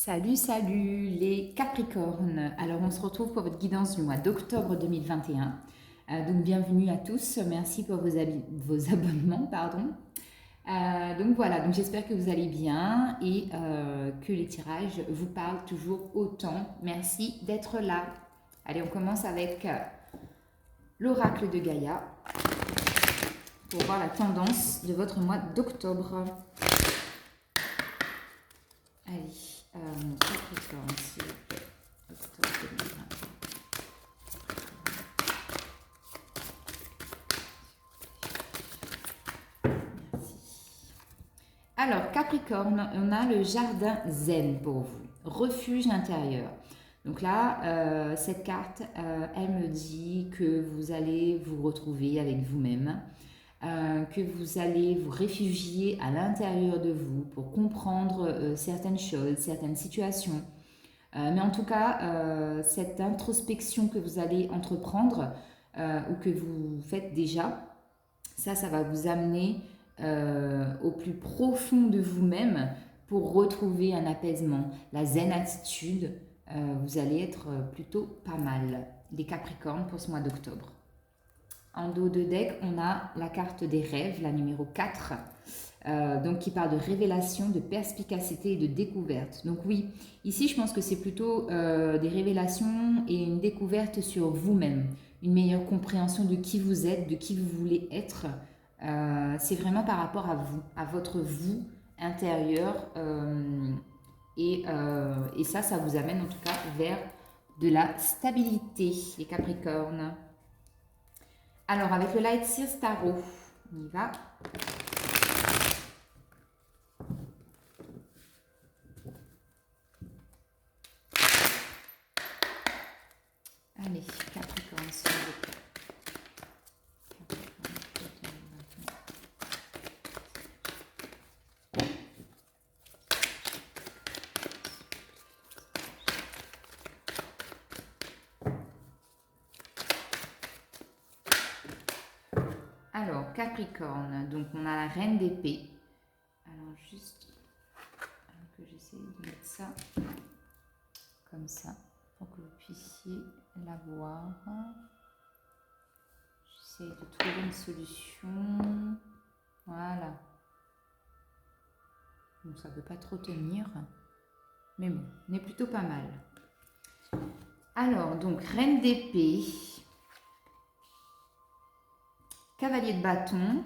Salut, salut les Capricornes. Alors on se retrouve pour votre guidance du mois d'octobre 2021. Donc bienvenue à tous. Merci pour vos abonnements, pardon. Donc voilà, donc j'espère que vous allez bien et que les tirages vous parlent toujours autant. Merci d'être là. Allez, on commence avec l'oracle de Gaïa pour voir la tendance de votre mois d'octobre. Allez, Capricorne, s'il vous plaît. Octobre 2021. Merci. Alors, Capricorne, on a le jardin zen pour vous. Refuge intérieur. Donc là, cette carte, elle me dit que vous allez vous retrouver avec vous-même. Que vous allez vous réfugier à l'intérieur de vous pour comprendre certaines choses, certaines situations. Mais en tout cas, cette introspection que vous allez entreprendre ou que vous faites déjà, ça va vous amener au plus profond de vous-même pour retrouver un apaisement. La zen attitude, vous allez être plutôt pas mal. Les Capricornes pour ce mois d'octobre. En dos de deck, on a la carte des rêves, la numéro 4, donc qui parle de révélation, de perspicacité et de découverte. Donc oui, ici je pense que c'est plutôt des révélations et une découverte sur vous-même, une meilleure compréhension de qui vous êtes, de qui vous voulez être. C'est vraiment par rapport à vous, à votre vous intérieur. Et ça vous amène en tout cas vers de la stabilité, les Capricornes. Alors, avec le Light Sears Tarot, on y va. Allez, Capricorne, s'il vous plaît. Alors, Capricorne, donc on a la reine d'épée. Alors, juste que j'essaie de mettre ça comme ça pour que vous puissiez la voir. J'essaie de trouver une solution. Voilà. Donc, ça ne veut pas trop tenir. Mais bon, on est plutôt pas mal. Alors, donc, reine d'épée. Cavalier de bâton,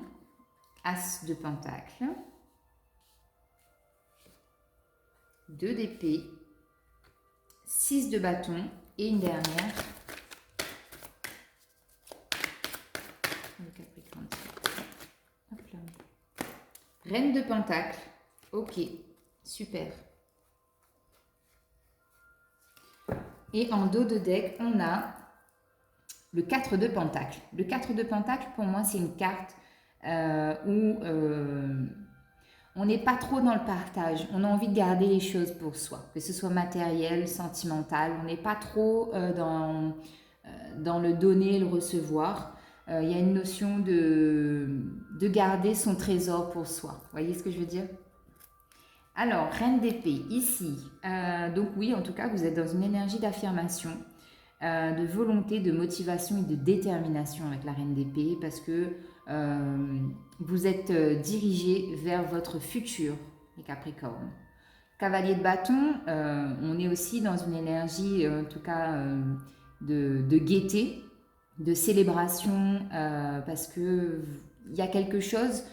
as de pentacle, 2 d'épée, 6 de bâton et une dernière. Reine de pentacle, ok, super. Et en dos de deck, on a le 4 de pentacle. Le 4 de pentacle, pour moi, c'est une carte où on n'est pas trop dans le partage. On a envie de garder les choses pour soi, que ce soit matériel, sentimental. On n'est pas trop dans le donner et le recevoir. Il y a une notion de garder son trésor pour soi. Vous voyez ce que je veux dire ? Alors, reine d'épée, ici. Donc oui, en tout cas, vous êtes dans une énergie d'affirmation. De volonté, de motivation et de détermination avec la reine d'épée parce que vous êtes dirigé vers votre futur, les Capricornes. Cavalier de bâton, on est aussi dans une énergie, en tout cas, de gaieté, de célébration, parce qu'il y a quelque chose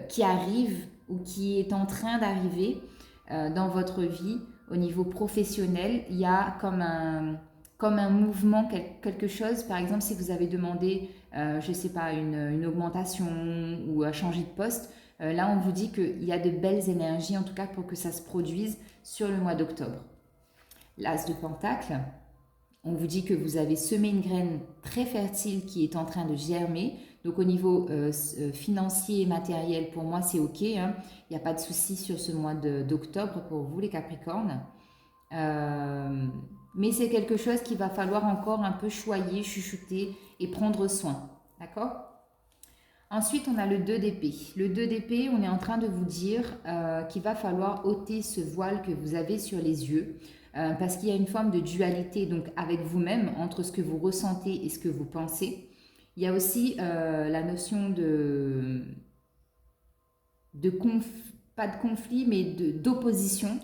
qui arrive ou qui est en train d'arriver dans votre vie au niveau professionnel. Il y a comme un mouvement, quelque chose. Par exemple, si vous avez demandé, je ne sais pas, une augmentation ou à changer de poste, là, on vous dit qu'il y a de belles énergies, en tout cas pour que ça se produise sur le mois d'octobre. L'as de pentacle, on vous dit que vous avez semé une graine très fertile qui est en train de germer. Donc au niveau financier et matériel, pour moi, c'est OK. Hein. Il n'y a pas de souci sur ce mois d'octobre pour vous, les Capricornes. Mais c'est quelque chose qu'il va falloir encore un peu choyer, chuchoter et prendre soin. D'accord ? Ensuite, on a le 2 d'épée. Le 2 d'épée, on est en train de vous dire qu'il va falloir ôter ce voile que vous avez sur les yeux parce qu'il y a une forme de dualité donc avec vous-même entre ce que vous ressentez et ce que vous pensez. Il y a aussi la notion pas de conflit, mais d'opposition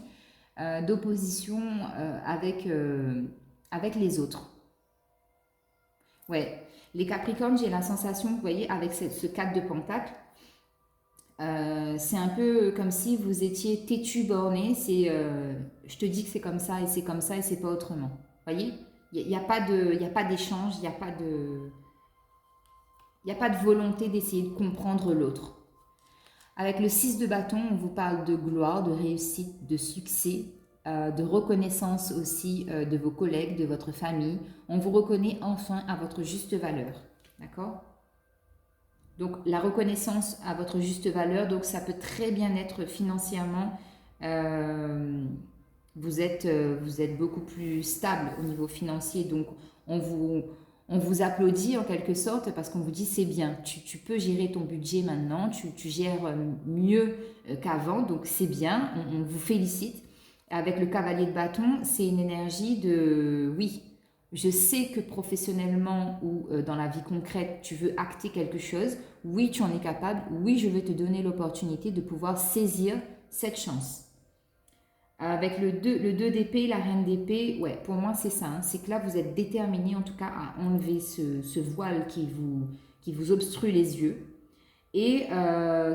avec les autres. Ouais, les Capricornes, j'ai la sensation, vous voyez, avec ce 4 de Pentacle, c'est un peu comme si vous étiez têtu, borné. C'est, je te dis que c'est comme ça et c'est comme ça et c'est pas autrement. Vous voyez, il n'y a, y a pas d'échange, il n'y a pas de volonté d'essayer de comprendre l'autre. Avec le 6 de bâton, on vous parle de gloire, de réussite, de succès, de reconnaissance aussi de vos collègues, de votre famille. On vous reconnaît enfin à votre juste valeur. D'accord ? Donc la reconnaissance à votre juste valeur, donc ça peut très bien être financièrement. Vous êtes beaucoup plus stable au niveau financier, donc on vous applaudit en quelque sorte parce qu'on vous dit c'est bien, tu peux gérer ton budget maintenant, tu gères mieux qu'avant, donc c'est bien, on vous félicite. Avec le cavalier de bâton, c'est une énergie de oui, je sais que professionnellement ou dans la vie concrète, tu veux acter quelque chose, oui, tu en es capable, oui, je vais te donner l'opportunité de pouvoir saisir cette chance. Avec le 2 d'épée, la reine d'épée, ouais, pour moi c'est ça, hein, c'est que là vous êtes déterminé en tout cas à enlever ce voile qui vous obstrue les yeux. Et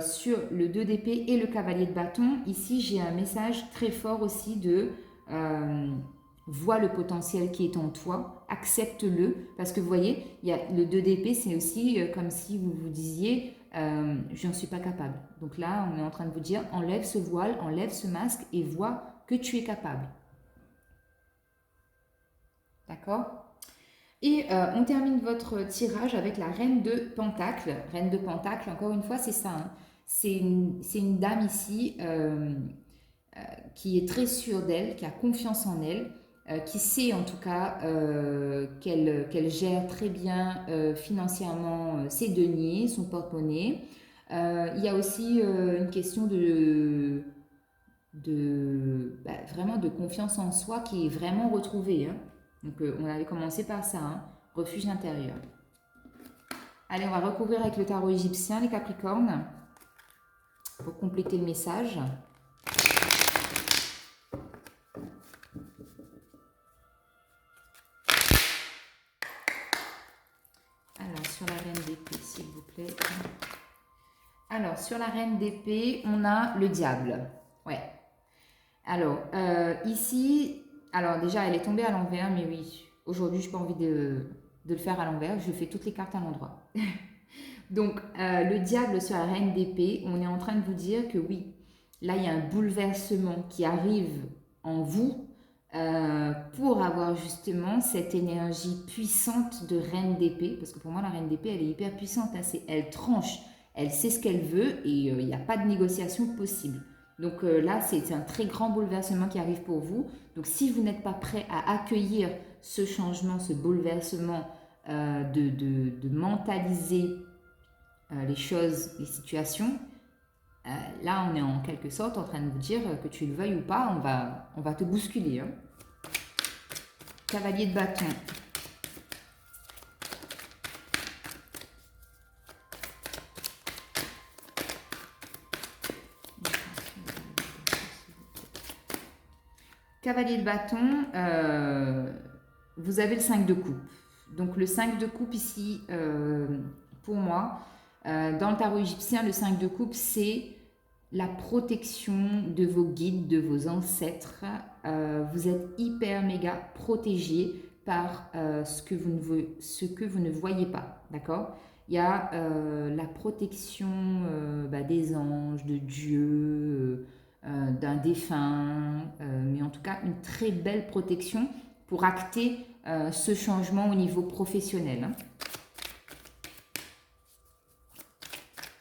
sur le 2 d'épée et le cavalier de bâton, ici j'ai un message très fort aussi de vois le potentiel qui est en toi, accepte-le, parce que vous voyez, il y a le 2 d'épée, c'est aussi comme si vous vous disiez je n'en suis pas capable. Donc là, on est en train de vous dire enlève ce voile, enlève ce masque et vois que tu es capable. D'accord ? Et on termine votre tirage avec la reine de Pentacle. Reine de Pentacle, encore une fois, c'est ça. Hein. C'est une dame ici qui est très sûre d'elle, qui a confiance en elle, qui sait en tout cas qu'elle gère très bien financièrement ses deniers, son porte-monnaie. Il y a aussi une question vraiment de confiance en soi qui est vraiment retrouvée. Hein. Donc on avait commencé par ça, hein, refuge intérieur. Allez, on va recouvrir avec le tarot égyptien, les Capricornes, pour compléter le message. Alors, sur la reine d'épée, s'il vous plaît. Alors, sur la reine d'épée, on a le diable. Ouais. Alors, ici, alors déjà, elle est tombée à l'envers, mais oui, aujourd'hui, je n'ai pas envie de le faire à l'envers. Je fais toutes les cartes à l'endroit. Donc, le diable sur la reine d'épée, on est en train de vous dire que oui, là, il y a un bouleversement qui arrive en vous pour avoir justement cette énergie puissante de reine d'épée. Parce que pour moi, la reine d'épée, elle est hyper puissante. Hein, elle tranche, elle sait ce qu'elle veut et il n'y a pas de négociation possible. Donc là, c'est un très grand bouleversement qui arrive pour vous. Donc si vous n'êtes pas prêt à accueillir ce changement, ce bouleversement, de mentaliser les choses, les situations, là on est en quelque sorte en train de vous dire que tu le veuilles ou pas, on va te bousculer. Hein. Cavalier de bâton. Cavalier de bâton, vous avez le 5 de coupe. Donc le 5 de coupe ici, pour moi, dans le tarot égyptien, le 5 de coupe, c'est la protection de vos guides, de vos ancêtres. Vous êtes hyper méga protégé par ce que vous ne voyez pas, d'accord ? Il y a la protection des anges, de Dieu, d'un défunt, mais en tout cas une très belle protection pour acter ce changement au niveau professionnel. Hein.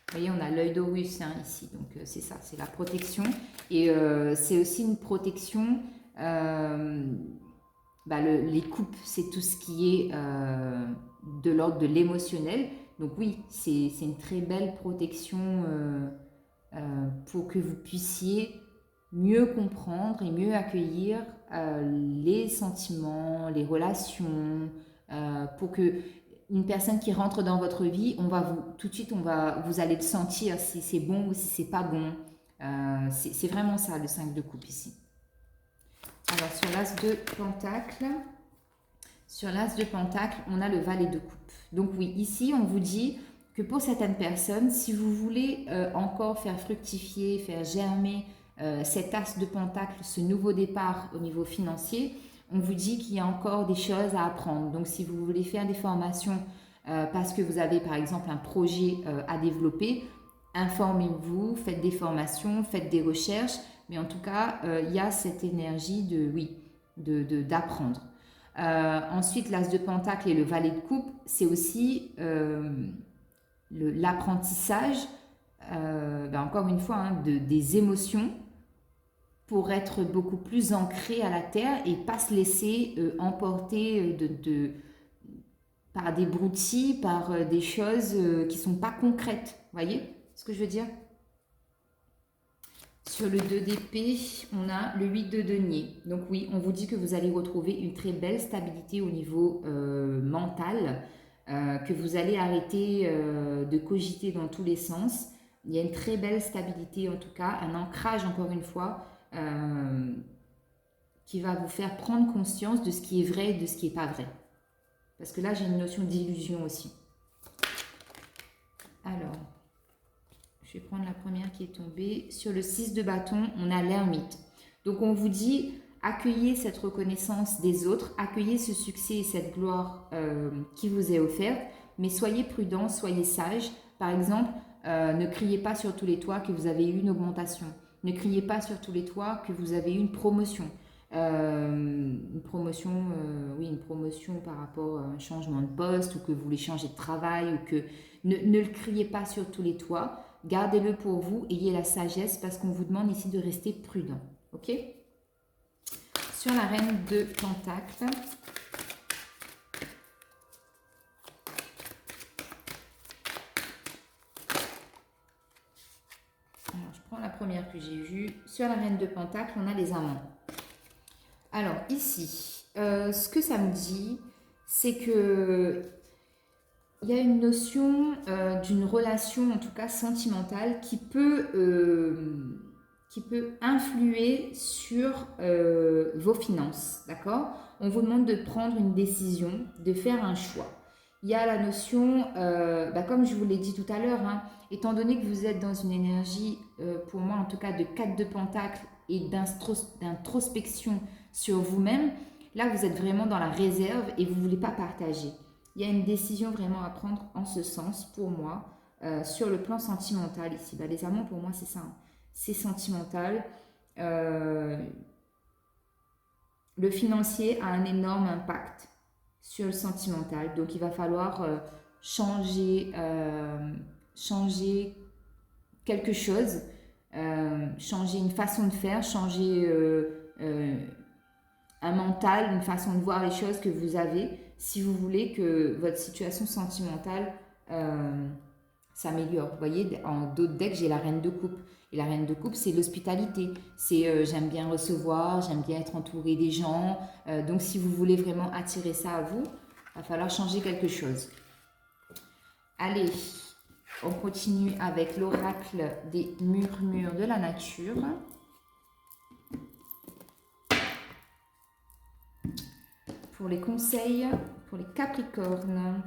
Vous voyez, on a l'œil d'Horus hein, ici, donc c'est ça, c'est la protection. Et c'est aussi une protection, les coupes, c'est tout ce qui est de l'ordre de l'émotionnel, Donc oui, c'est une très belle protection pour que vous puissiez mieux comprendre et mieux accueillir les sentiments, les relations, pour que une personne qui rentre dans votre vie, on va vous tout de suite, vous allez le sentir si c'est bon ou si c'est pas bon. C'est vraiment ça le 5 de coupe ici. Alors sur l'as de pentacle, on a le valet de coupe. Donc oui, ici on vous dit que pour certaines personnes, si vous voulez encore faire fructifier, faire germer cet as de pentacle, ce nouveau départ au niveau financier, on vous dit qu'il y a encore des choses à apprendre. Donc si vous voulez faire des formations parce que vous avez par exemple un projet à développer, informez-vous, faites des formations, faites des recherches, mais en tout cas, il y a cette énergie d'apprendre. Ensuite, l'as de pentacle et le valet de coupe, c'est aussi l'apprentissage, encore une fois, des émotions pour être beaucoup plus ancré à la terre et pas se laisser emporter par des broutilles, par des choses qui ne sont pas concrètes. Vous voyez ce que je veux dire? Sur le 2 d'épée, on a le 8 de denier. Donc oui, on vous dit que vous allez retrouver une très belle stabilité au niveau mental, que vous allez arrêter de cogiter dans tous les sens. Il y a une très belle stabilité en tout cas, un ancrage encore une fois, qui va vous faire prendre conscience de ce qui est vrai et de ce qui n'est pas vrai. Parce que là, j'ai une notion d'illusion aussi. Alors, je vais prendre la première qui est tombée. Sur le 6 de bâton, on a l'ermite. Donc, on vous dit, accueillez cette reconnaissance des autres, accueillez ce succès et cette gloire qui vous est offerte, mais soyez prudents, soyez sages. Par exemple, ne criez pas sur tous les toits que vous avez eu une augmentation. Ne criez pas sur tous les toits que vous avez eu une promotion. Une promotion par rapport à un changement de poste ou que vous voulez changer de travail ou que ne le criez pas sur tous les toits, gardez-le pour vous, ayez la sagesse parce qu'on vous demande ici de rester prudent, ok? Sur la reine de pentacle, alors je prends la première que j'ai vue. Sur la reine de pentacle, on a les amants. Alors ici, ce que ça me dit, c'est que il y a une notion d'une relation, en tout cas sentimentale, qui peut influer sur vos finances, d'accord? On vous demande de prendre une décision, de faire un choix. Il y a la notion, comme je vous l'ai dit tout à l'heure, étant donné que vous êtes dans une énergie, pour moi en tout cas, de 4 de pentacle et d'introspection sur vous-même, là vous êtes vraiment dans la réserve et vous ne voulez pas partager. Il y a une décision vraiment à prendre en ce sens pour moi, sur le plan sentimental ici. Les amants pour moi c'est ça, c'est sentimental. Le financier a un énorme impact sur le sentimental, donc il va falloir changer quelque chose, changer une façon de faire, changer un mental, une façon de voir les choses que vous avez, si vous voulez que votre situation sentimentale s'améliore. Vous voyez, en d'autres decks, j'ai la reine de coupe. Et la reine de coupe, c'est l'hospitalité. C'est j'aime bien recevoir, j'aime bien être entourée des gens. Donc, si vous voulez vraiment attirer ça à vous, il va falloir changer quelque chose. Allez, on continue avec l'oracle des murmures de la nature. Pour les conseils, pour les Capricornes.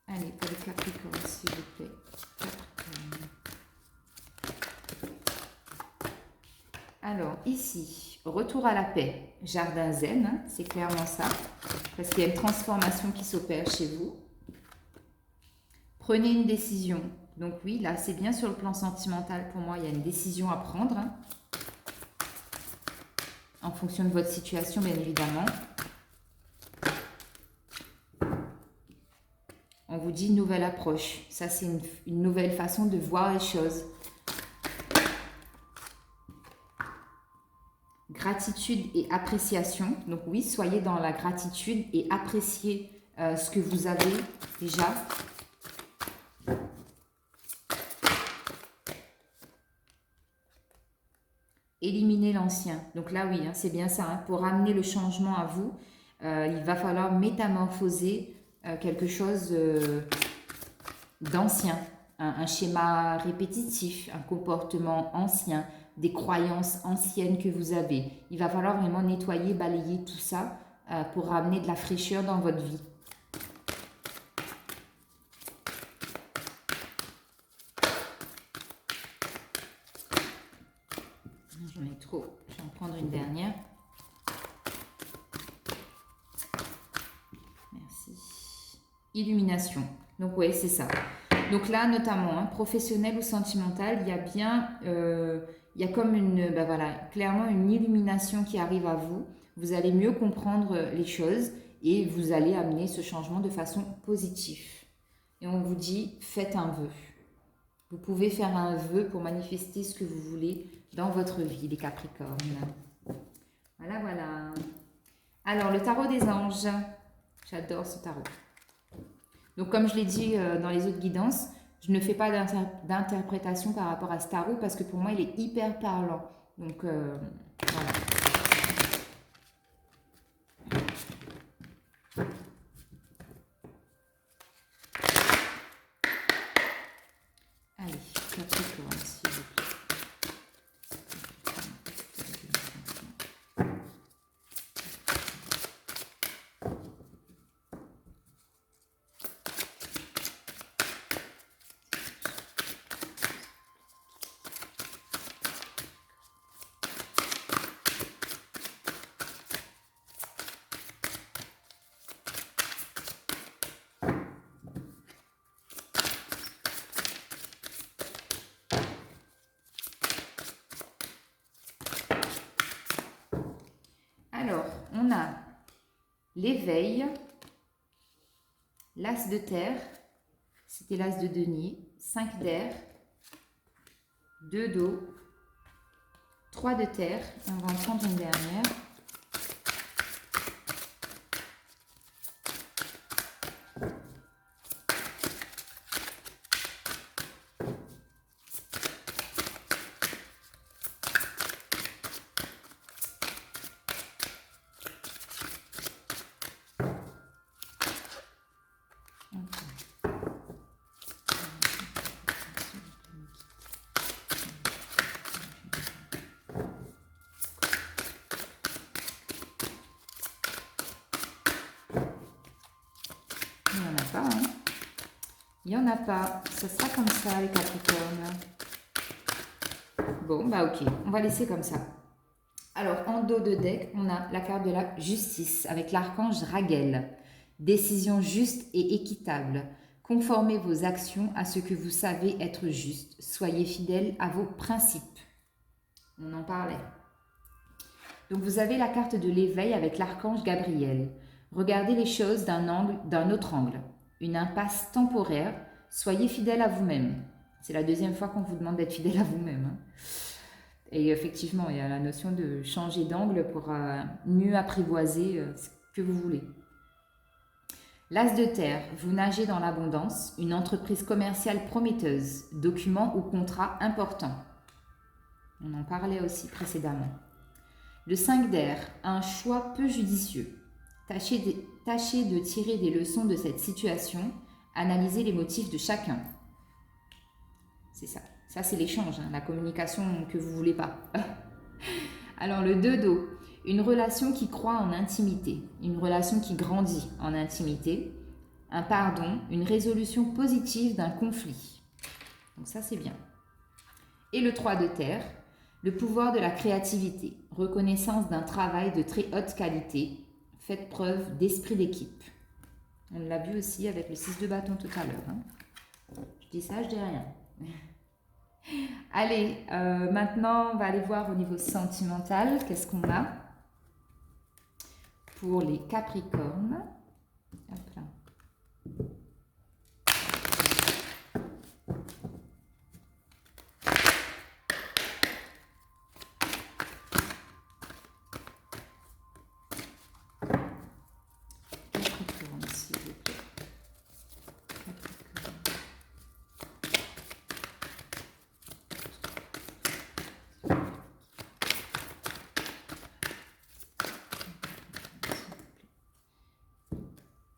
Allez, pour les Capricornes, s'il vous plaît. Capricorne. Alors, ici, retour à la paix, jardin zen, c'est clairement ça, parce qu'il y a une transformation qui s'opère chez vous. Prenez une décision. Donc oui, là, c'est bien sur le plan sentimental. Pour moi, il y a une décision à prendre. En fonction de votre situation, bien évidemment. On vous dit nouvelle approche. Ça, c'est une nouvelle façon de voir les choses. gratitude et appréciation. Donc oui, soyez dans la gratitude et appréciez ce que vous avez déjà. Éliminer l'ancien. Donc là, oui, hein, c'est bien ça. Hein. Pour amener le changement à vous, il va falloir métamorphoser quelque chose d'ancien. Un schéma répétitif, un comportement ancien, des croyances anciennes que vous avez. Il va falloir vraiment nettoyer, balayer tout ça pour ramener de la fraîcheur dans votre vie. J'en ai trop. Je vais en prendre une dernière. Merci. Illumination. Donc oui, c'est ça. Donc là, notamment, hein, professionnel ou sentimental, il y a bien, il y a comme une, ben voilà, clairement une illumination qui arrive à vous. Vous allez mieux comprendre les choses et vous allez amener ce changement de façon positive. Et on vous dit, faites un vœu. Vous pouvez faire un vœu pour manifester ce que vous voulez dans votre vie, les Capricornes. Voilà, voilà. Alors, le tarot des anges. J'adore ce tarot. Donc, comme je l'ai dit dans les autres guidances, je ne fais pas d'interprétation par rapport à ce tarot parce que pour moi, il est hyper parlant. Donc, voilà. Allez, Capricorne, s'il vous plaît. Alors, on a l'éveil, l'as de terre, c'était l'as de denier, 5 d'air, 2 d'eau, 3 de terre, et on va en prendre une dernière. Il n'y en a pas, hein. Il n'y en a pas. Ça sera comme ça, les Capricornes. Bon, bah ok. On va laisser comme ça. Alors, en dos de deck, on a la carte de la justice avec l'archange Raguel. Décision juste et équitable. Conformez vos actions à ce que vous savez être juste. Soyez fidèles à vos principes. On en parlait. Donc, vous avez la carte de l'éveil avec l'archange Gabriel. Regardez les choses d'un autre angle. Une impasse temporaire. Soyez fidèle à vous-même. C'est la deuxième fois qu'on vous demande d'être fidèle à vous-même. Hein. Et effectivement, il y a la notion de changer d'angle pour mieux apprivoiser ce que vous voulez. L'as de terre, vous nagez dans l'abondance, une entreprise commerciale prometteuse, document ou contrat important. On en parlait aussi précédemment. Le 5 d'air, un choix peu judicieux. Tâchez de tirer des leçons de cette situation, analysez les motifs de chacun. C'est ça. Ça, c'est l'échange, hein, la communication que vous ne voulez pas. Alors, le 2 d'eau, une relation qui croît en intimité, une relation qui grandit en intimité, un pardon, une résolution positive d'un conflit. Donc ça, c'est bien. Et le 3 de terre, le pouvoir de la créativité, reconnaissance d'un travail de très haute qualité, faites preuve d'esprit d'équipe. On l'a vu aussi avec le 6 de bâton tout à l'heure. Hein. Je dis ça, je dis rien. Allez, maintenant, on va aller voir au niveau sentimental, qu'est-ce qu'on a pour les Capricornes. Hop là.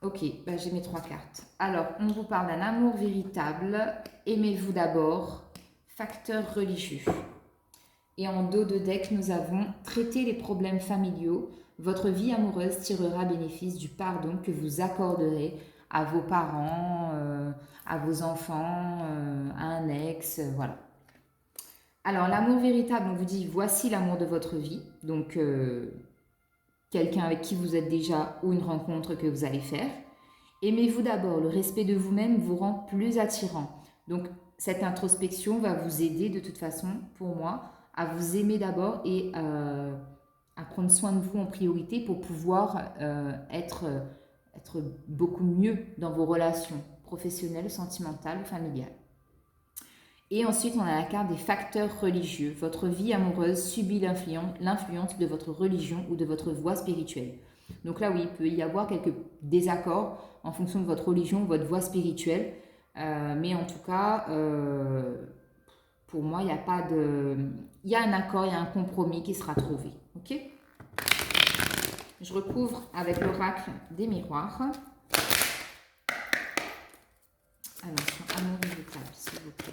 Ok, bah, j'ai mes 3 cartes. Alors, on vous parle d'un amour véritable. Aimez-vous d'abord. Facteur religieux. Et en dos de deck, nous avons traité les problèmes familiaux. Votre vie amoureuse tirera bénéfice du pardon que vous accorderez à vos parents, à vos enfants, à un ex, voilà. Alors, l'amour véritable, on vous dit, voici l'amour de votre vie. Donc, quelqu'un avec qui vous êtes déjà ou une rencontre que vous allez faire. Aimez-vous d'abord, le respect de vous-même vous rend plus attirant. Donc cette introspection va vous aider de toute façon, pour moi, à vous aimer d'abord et à prendre soin de vous en priorité pour pouvoir être beaucoup mieux dans vos relations professionnelles, sentimentales, familiales. Et ensuite, on a la carte des facteurs religieux. Votre vie amoureuse subit l'influence de votre religion ou de votre voie spirituelle. Donc là, oui, il peut y avoir quelques désaccords en fonction de votre religion ou votre voie spirituelle. Mais en tout cas, pour moi, il n'y a pas de... Il y a un accord, il y a un compromis qui sera trouvé. Ok ? Je recouvre avec l'oracle des miroirs. Alors, sur amour véritable, s'il vous plaît.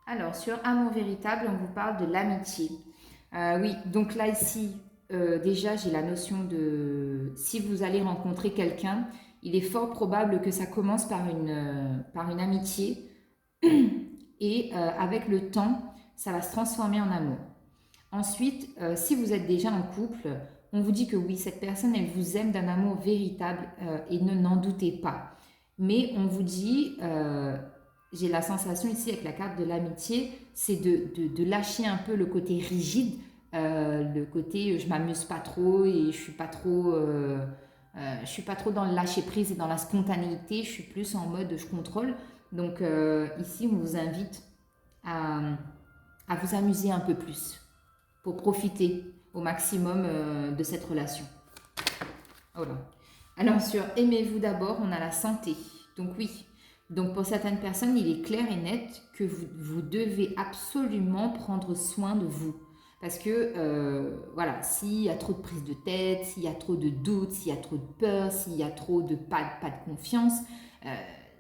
Alors, sur amour véritable, on vous parle de l'amitié. Oui, donc là, ici, déjà, j'ai la notion de... Si vous allez rencontrer quelqu'un, il est fort probable que ça commence par une amitié. Et avec le temps, ça va se transformer en amour. Ensuite, si vous êtes déjà en couple, on vous dit que oui, cette personne, elle vous aime d'un amour véritable et ne n'en doutez pas. Mais on vous dit, j'ai la sensation ici avec la carte de l'amitié, c'est de lâcher un peu le côté rigide, le côté je m'amuse pas trop et je suis pas trop dans le lâcher prise et dans la spontanéité, je suis plus en mode je contrôle. Donc ici, on vous invite à, à vous amuser un peu plus pour profiter au maximum de cette relation. Voilà. Alors sur aimez-vous d'abord, on a la santé. Donc oui, donc pour certaines personnes, il est clair et net que vous devez absolument prendre soin de vous. Parce que, voilà, s'il y a trop de prise de tête, s'il y a trop de doutes, s'il y a trop de peur, s'il y a trop de pas de confiance,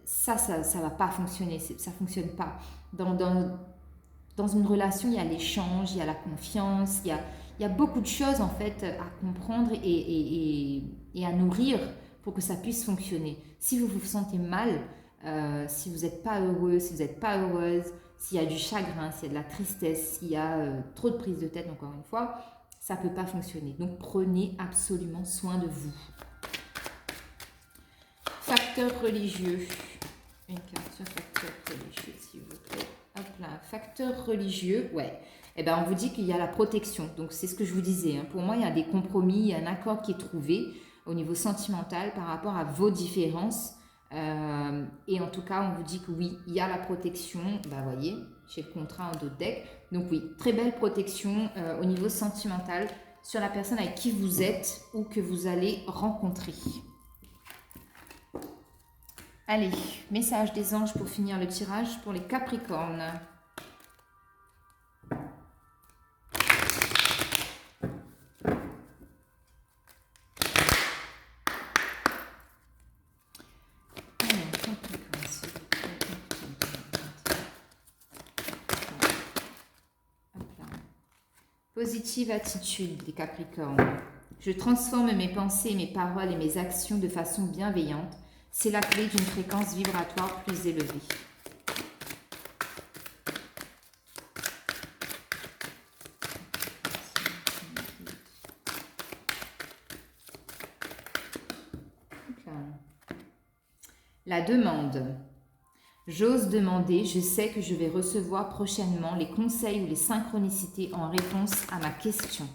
ça va pas fonctionner, ça fonctionne pas. Dans une relation, il y a l'échange, il y a la confiance, il y a beaucoup de choses en fait à comprendre et à nourrir pour que ça puisse fonctionner. Si vous vous sentez mal, si vous n'êtes pas heureux, si vous n'êtes pas heureuse, s'il y a du chagrin, s'il y a de la tristesse, s'il y a trop de prise de tête, encore une fois, ça ne peut pas fonctionner. Donc prenez absolument soin de vous. Facteur religieux. Une carte sur facteur religieux, s'il vous plaît. Hop là, facteur religieux, ouais. Eh ben, on vous dit qu'il y a la protection. Donc, c'est ce que je vous disais. Hein. Pour moi, il y a des compromis, il y a un accord qui est trouvé au niveau sentimental par rapport à vos différences. Et en tout cas, on vous dit que oui, il y a la protection. Ben, voyez, j'ai le contrat en dos de deck. Donc oui, très belle protection au niveau sentimental sur la personne avec qui vous êtes ou que vous allez rencontrer. Allez, message des anges pour finir le tirage pour les Capricornes. Positive attitude des Capricornes. Je transforme mes pensées, mes paroles et mes actions de façon bienveillante. C'est la clé d'une fréquence vibratoire plus élevée. La demande. J'ose demander, je sais que je vais recevoir prochainement les conseils ou les synchronicités en réponse à ma question.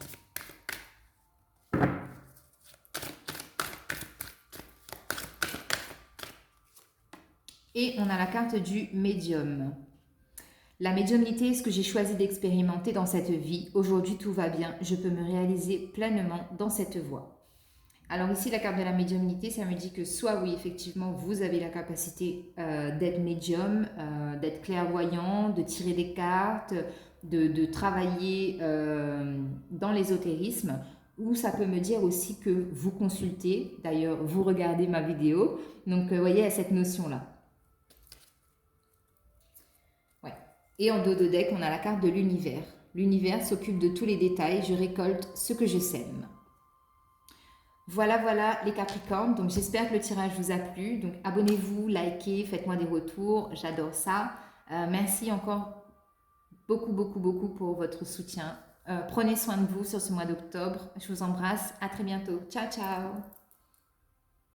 Et on a la carte du médium. La médiumnité est ce que j'ai choisi d'expérimenter dans cette vie. Aujourd'hui, tout va bien. Je peux me réaliser pleinement dans cette voie. Alors ici, la carte de la médiumnité, ça me dit que soit oui, effectivement, vous avez la capacité d'être médium, d'être clairvoyant, de tirer des cartes, de travailler dans l'ésotérisme, ou ça peut me dire aussi que vous consultez, d'ailleurs, vous regardez ma vidéo. Donc, vous voyez, il y a cette notion-là. Ouais. Et en dos de deck, on a la carte de l'univers. L'univers s'occupe de tous les détails, je récolte ce que je sème. Voilà, voilà les Capricornes. Donc j'espère que le tirage vous a plu. Donc abonnez-vous, likez, faites-moi des retours. J'adore ça. Merci encore beaucoup, beaucoup, beaucoup pour votre soutien. Prenez soin de vous sur ce mois d'octobre. Je vous embrasse. À très bientôt. Ciao, ciao.